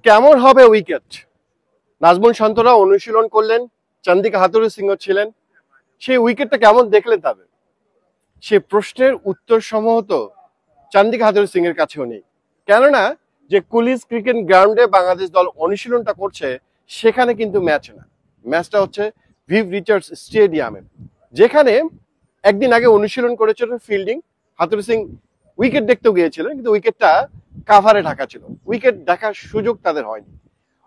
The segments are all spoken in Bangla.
কেমন হবে উইকেট? নাজমুল শান্তরা অনুশীলন করলেন, চান্দিকা হাথুরুসিংহ সিংহ ছিলেন, সেই উইকেটটা কেমন দেখলেন তাদের? সে প্রশ্নের উত্তর সম্ভবত চান্দিকা হাথুরুসিংহ সিংহের কাছেও নেই। কেননা যে কুলিস ক্রিকেট গ্রাউন্ডে বাংলাদেশ দল অনুশীলনটা করছে সেখানে কিন্তু ম্যাচ না, ম্যাচটা হচ্ছে ভিভ রিচার্ডস স্টেডিয়ামে, যেখানে একদিন আগে অনুশীলন করেছিলেন ফিল্ডিং। হাথুরুসিংহ সিং উইকেট দেখতেও গিয়েছিলেন, কিন্তু উইকেটটা কাভারে ঢাকা ছিল, উইকেট দেখার সুযোগ তাদের হয়নি।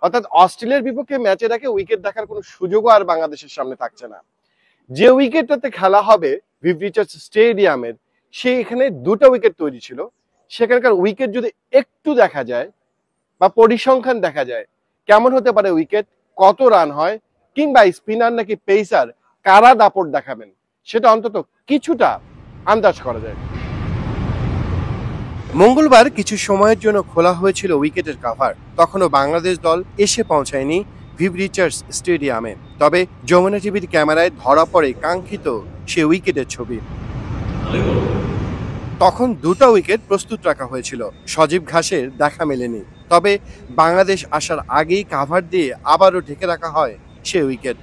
অর্থাৎ অস্ট্রেলিয়ার বিপক্ষে ম্যাচের আগে উইকেট দেখার কোনো সুযোগও আর বাংলাদেশের সামনে থাকছে না। যে উইকেটটাতে খেলা হবে ভিভ রিচার্ডস স্টেডিয়ামের, সেইখানে দুটো উইকেট তৈরি ছিল। সেখানকার উইকেট যদি একটু দেখা যায় বা পরিসংখ্যান দেখা যায়, কেমন হতে পারে উইকেট, কত রান হয়, কিংবা স্পিনার নাকি পেসার কারা দাপট দেখাবেন, সেটা অন্তত কিছুটা আন্দাজ করা যায়। মঙ্গলবার কিছু সময়ের জন্য খোলা হয়েছিল উইকেটের কাভার, তখনও বাংলাদেশ দল এসে পৌঁছায়নি ভিভ রিচার্ডস স্টেডিয়ামে। তবে যমুনা টিভির ক্যামেরায় ধরা পড়ে কাঙ্ক্ষিত সে উইকেটের ছবি। তখন দুটো উইকেট প্রস্তুত রাখা হয়েছিল, সজীব ঘাসের দেখা মেলেনি। তবে বাংলাদেশ আসার আগেই কাভার দিয়ে আবারও ঢেকে রাখা হয় সে উইকেট।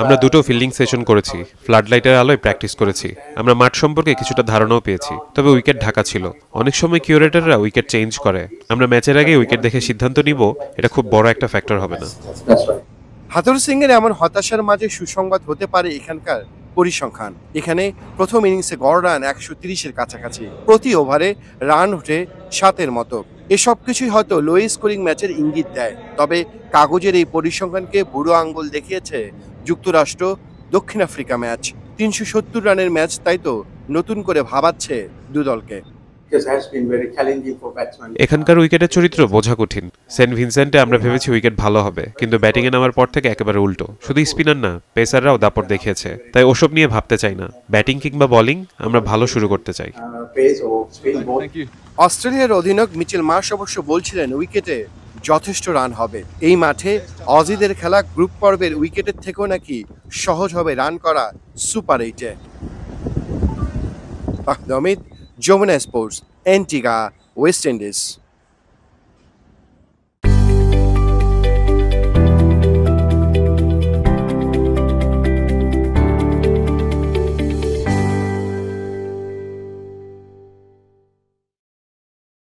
আমরা দুটো ফিল্ডিং সেশন করেছি, ফ্লাড লাইটের আলোয় প্র্যাকটিস করেছি। আমরা মাঠ সম্পর্কে কিছুটা ধারণাও পেয়েছি, তবে উইকেট ঢাকা ছিল। অনেক সময় কিউরেটররা উইকেট চেঞ্জ করে। আমরা ম্যাচের আগে উইকেট দেখে সিদ্ধান্ত নিব, এটা খুব বড় একটা ফ্যাক্টর হবে না। হাথুরুসিংহ এর এমন হতাশার মাঝে সুসংবাদ হতে পারে এখানকার পরিসংখ্যান। এখানে প্রথম ইনিংসে গড় রান 130-এর কাছাকাছি, প্রতি ওভারে রান ওঠে 7-এর মতো। এসব কিছুই হয়তো লো স্কোরিং ম্যাচের ইঙ্গিত দেয়। তবে কাগজের এই পরিসংখ্যানকে বুড়ো আঙ্গুল দেখিয়েছে যুক্তরাষ্ট্র দক্ষিণ আফ্রিকা ম্যাচ। 370 রানের ম্যাচ, তাই তো নতুন করে ভাবাচ্ছে দু দলকে। এখানকার উইকেটের চরিত্র বোঝা কঠিন। সেন্ট ভিনসেন্টে আমরা ভেবেছি উইকেট ভালো হবে, কিন্তু ব্যাটিংয়ে নামার পর থেকে একেবারে উল্টো। শুধু স্পিনার না, পেসাররাও দাপট দেখিয়েছে। তাই ওসব নিয়ে ভাবতে চাই না। ব্যাটিং কিংবা বোলিং আমরা ভালো শুরু করতে চাই। অস্ট্রেলিয়ার অধিনায়ক মিচেল মার্শ অবশ্য বলছিলেন উইকেটে যথেষ্ট রান হবে। এই মাঠে অজিদের খেলা গ্রুপ পর্বের উইকেটের থেকেও নাকি সহজ হবে রান করা সুপার 8-এ। Jamuna sports, Antigua, West Indies.